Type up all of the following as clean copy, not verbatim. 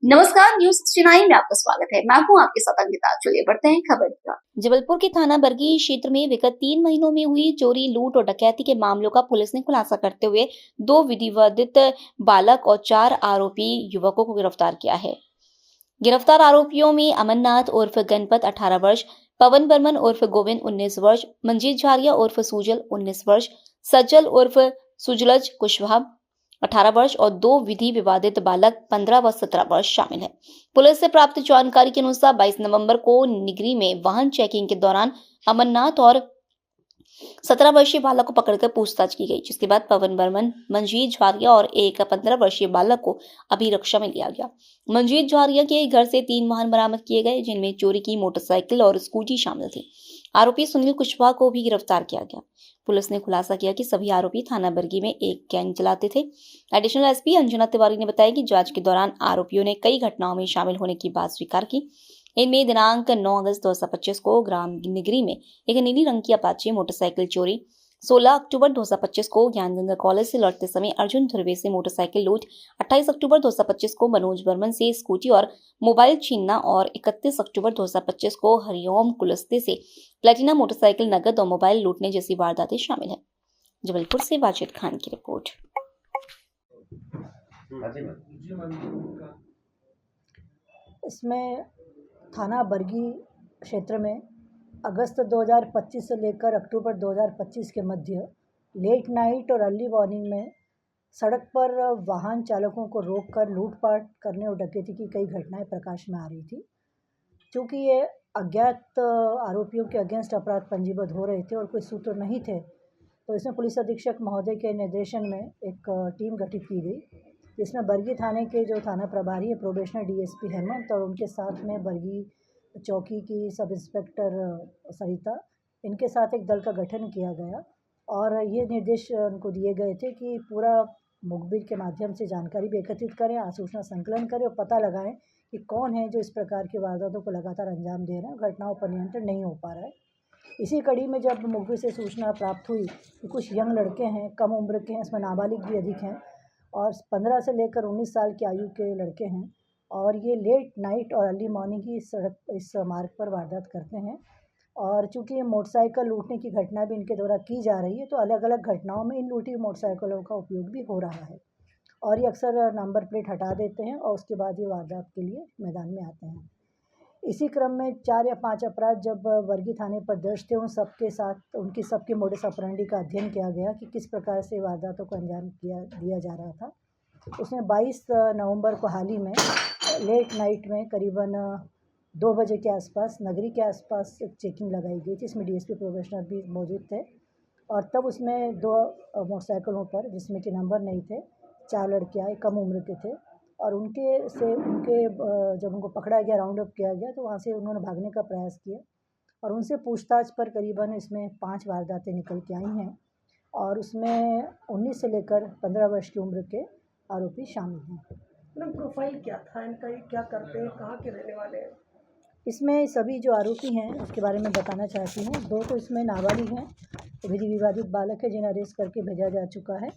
नमस्कार, न्यूज 69 में आपका स्वागत है। मैं हूं आपके साथ अंकिता। चलिए बढ़ते हैं खबर की ओर। जबलपुर के थाना बरगी क्षेत्र में विगत 3 महीनों में हुई चोरी, लूट और डकैती के मामलों का पुलिस ने खुलासा करते हुए 2 विधिवंदित बालक और 4 आरोपी युवकों को गिरफ्तार किया है। गिरफ्तार आरोपियों में अमरनाथ उर्फ गणपत 18 वर्ष, पवन बर्मन उर्फ गोविंद 19 वर्ष, मंजीत झारिया उर्फ सुजल 19 वर्ष, सज्जल उर्फ सुजलज कुशवाहा 18 वर्ष और 2 विधि विवादित बालक 15 व 17 वर्ष शामिल हैं। पुलिस से प्राप्त जानकारी के अनुसार 22 नवंबर को निगरी में वाहन चेकिंग के दौरान अमरनाथ और 17 वर्षीय बालक को पकड़कर पूछताछ की गई, जिसके बाद पवन बर्मन, मंजीत झारिया और एक 15 वर्षीय बालक को अभिरक्षा में लिया गया। मंजीत झारिया के घर से 3 वाहन बरामद किए गए, जिनमें चोरी की मोटरसाइकिल और स्कूटी शामिल थी। आरोपी सुनील कुशवाहा को भी गिरफ्तार किया गया। पुलिस ने खुलासा किया कि सभी आरोपी थाना बरगी में एक गैंग चलाते थे। एडिशनल एसपी अंजना तिवारी ने बताया कि जांच के दौरान आरोपियों ने कई घटनाओं में शामिल होने की बात स्वीकार की। इनमें दिनांक 9 अगस्त 2025 को ग्राम निगरी में एक नीली रंग की अपाचे मोटरसाइकिल चोरी, 16 अक्टूबर 2025 को ज्ञानगंगा कॉलेज से लौटते समय अर्जुन धुर्वे से मोटरसाइकिल लूट, 28 अक्टूबर 2025 को मनोज बर्मन से स्कूटी और मोबाइल छीनना और 31 अक्टूबर 2025 को हरिओम कुलस्ते से प्लेटिना मोटरसाइकिल, नगद और मोबाइल लूटने जैसी वारदातें शामिल हैं। जबलपुर से वाजिद खान की रिपोर्ट। इसमें थाना बरगी क्षेत्र में अगस्त 2025 से लेकर अक्टूबर 2025 के मध्य लेट नाइट और अर्ली मॉर्निंग में सड़क पर वाहन चालकों को रोककर लूटपाट करने और डकैती की कई घटनाएं प्रकाश में आ रही थी। क्योंकि ये अज्ञात आरोपियों के अगेंस्ट अपराध पंजीबद्ध हो रहे थे और कोई सूत्र नहीं थे, तो इसमें पुलिस अधीक्षक महोदय के निर्देशन में एक टीम गठित की गई, जिसमें बरगी थाने के जो थाना प्रभारी है प्रोबेशनर डीएसपी हेमंत और उनके साथ में बरगी चौकी की सब इंस्पेक्टर सरिता, इनके साथ एक दल का गठन किया गया और ये निर्देश उनको दिए गए थे कि पूरा मुखबिर के माध्यम से जानकारी भी एकत्रित करें, आसूचना संकलन करें और पता लगाएं कि कौन है जो इस प्रकार की वारदातों को लगातार अंजाम दे रहे हैं, घटनाओं पर नियंत्रण नहीं हो पा रहा है। इसी कड़ी में जब मुखबिर से सूचना प्राप्त हुई कि कुछ यंग लड़के हैं, कम उम्र के हैं, इसमें नाबालिग भी अधिक हैं और 15 से लेकर 19 साल की आयु के लड़के हैं और ये लेट नाइट और अर्ली मॉर्निंग की इस मार्ग पर वारदात करते हैं। और चूँकि मोटरसाइकिल लूटने की घटना भी इनके द्वारा की जा रही है, तो अलग अलग घटनाओं में इन लूटी मोटरसाइकिलों का उपयोग भी हो रहा है और ये अक्सर नंबर प्लेट हटा देते हैं और उसके बाद ये वारदात के लिए मैदान में आते हैं। इसी क्रम में 4 या 5 अपराध जब बरगी थाने पर दर्ज थे, उन सबके साथ उनकी सबके मोडस ऑपरेंडी का अध्ययन किया गया कि किस प्रकार से वारदातों को अंजाम दिया जा रहा था। उसमें 22 नवंबर को हाल ही में लेट नाइट में करीबन 2 बजे के आसपास नगरी के आसपास एक चेकिंग लगाई गई थी। इसमें डीएसपी प्रोबेशनर भी मौजूद थे और तब उसमें 2 मोटरसाइकिलों पर, जिसमें कि नंबर नहीं थे, 4 लड़के आए, कम उम्र के थे और जब उनको पकड़ा गया, राउंड अप किया गया, तो वहाँ से उन्होंने भागने का प्रयास किया और उनसे पूछताछ पर करीबन इसमें 5 वारदातें निकल के आई हैं और उसमें 19 से लेकर 15 वर्ष की उम्र के आरोपी शामिल हैं। मैडम, प्रोफाइल क्या था इनका, ये क्या करते हैं, कहाँ के रहने वाले हैं? इसमें सभी जो आरोपी हैं उसके बारे में बताना चाहती हूँ। 2 तो इसमें नाबालिग हैं, विधि विवादित बालक है जिन्हें अरेस्ट करके भेजा जा चुका है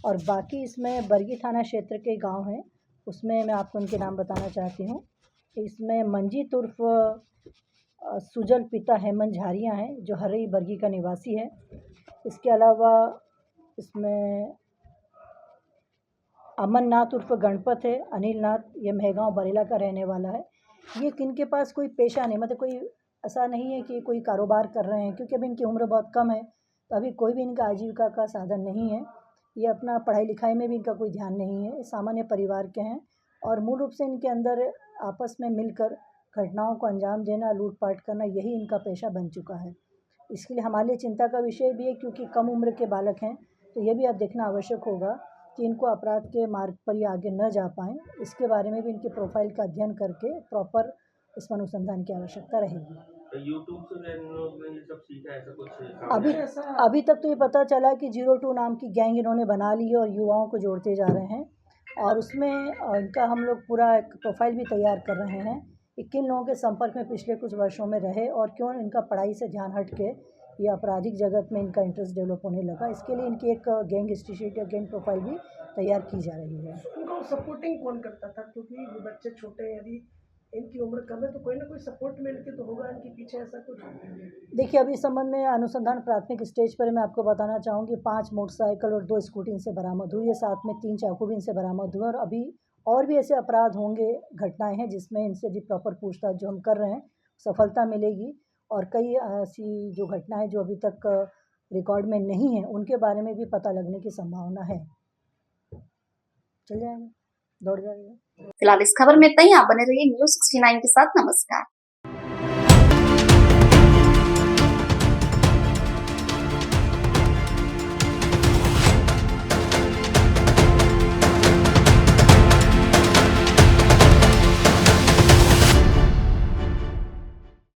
और बाकी इसमें बरगी थाना क्षेत्र के गांव हैं, उसमें मैं आपको उनके नाम बताना चाहती हूँ। इसमें मंजीत उर्फ सुजल पिता हेमंत झारिया हैं, जो हरई बरगी का निवासी है। इसके अलावा इसमें अमरनाथ उर्फ गणपत है, अनिल नाथ, ये मेहगांव बरेला का रहने वाला है। ये किनके पास कोई पेशा नहीं, मतलब कोई ऐसा नहीं है कि कोई कारोबार कर रहे हैं, क्योंकि अभी इनकी उम्र बहुत कम है, तो अभी कोई भी इनका आजीविका का साधन नहीं है। ये अपना पढ़ाई लिखाई में भी इनका कोई ध्यान नहीं है, सामान्य परिवार के हैं और मूल रूप से इनके अंदर आपस में मिलकर घटनाओं को अंजाम देना, लूटपाट करना, यही इनका पेशा बन चुका है। इसके लिए हमारे लिए चिंता का विषय भी है, क्योंकि कम उम्र के बालक हैं, तो ये भी अब देखना आवश्यक होगा कि इनको अपराध के मार्ग पर ये आगे न जा पाएँ। इसके बारे में भी इनके प्रोफाइल का अध्ययन करके प्रॉपर इसमें अनुसंधान की आवश्यकता रहेगी। तो यूट्यूब से इन लोगों ने ये सब सीखा, ऐसा कुछ अभी तक तो ये पता चला कि 02 नाम की गैंग इन्होंने बना ली है और युवाओं को जोड़ते जा रहे हैं और उसमें इनका हम लोग पूरा एक प्रोफाइल भी तैयार कर रहे हैं कि किन लोगों के संपर्क में पिछले कुछ वर्षों में रहे और क्यों इनका पढ़ाई से ध्यान हट के ये आपराधिक जगत में इनका इंटरेस्ट डेवलप होने लगा। इसके लिए इनकी एक गैंग हिस्ट्री शीट या गैंग प्रोफाइल भी तैयार की जा रही है। उनको सपोर्टिंग कौन करता था, क्योंकि ये बच्चे छोटे हैं, यदि इनकी उम्र कम है तो कोई ना कोई सपोर्ट में इनके तो होगा इनके पीछे, ऐसा कुछ? देखिए, अभी इस संबंध में अनुसंधान प्राथमिक स्टेज पर मैं आपको बताना चाहूँगी 5 मोटरसाइकिल और 2 स्कूटी इनसे बरामद हुई है, साथ में 3 चाकू भी इनसे बरामद हुए और अभी और भी ऐसे अपराध होंगे, घटनाएँ हैं जिसमें इनसे भी प्रॉपर पूछताछ जो हम कर रहे हैं, सफलता मिलेगी और कई ऐसी जो घटनाएँ जो अभी तक रिकॉर्ड में नहीं है, उनके बारे में भी पता लगने की संभावना है। चल जाएगा, दौड़ जाएगा। फिलहाल इस खबर में इतना ही। आप बने रहिए News 69 के साथ। नमस्कार।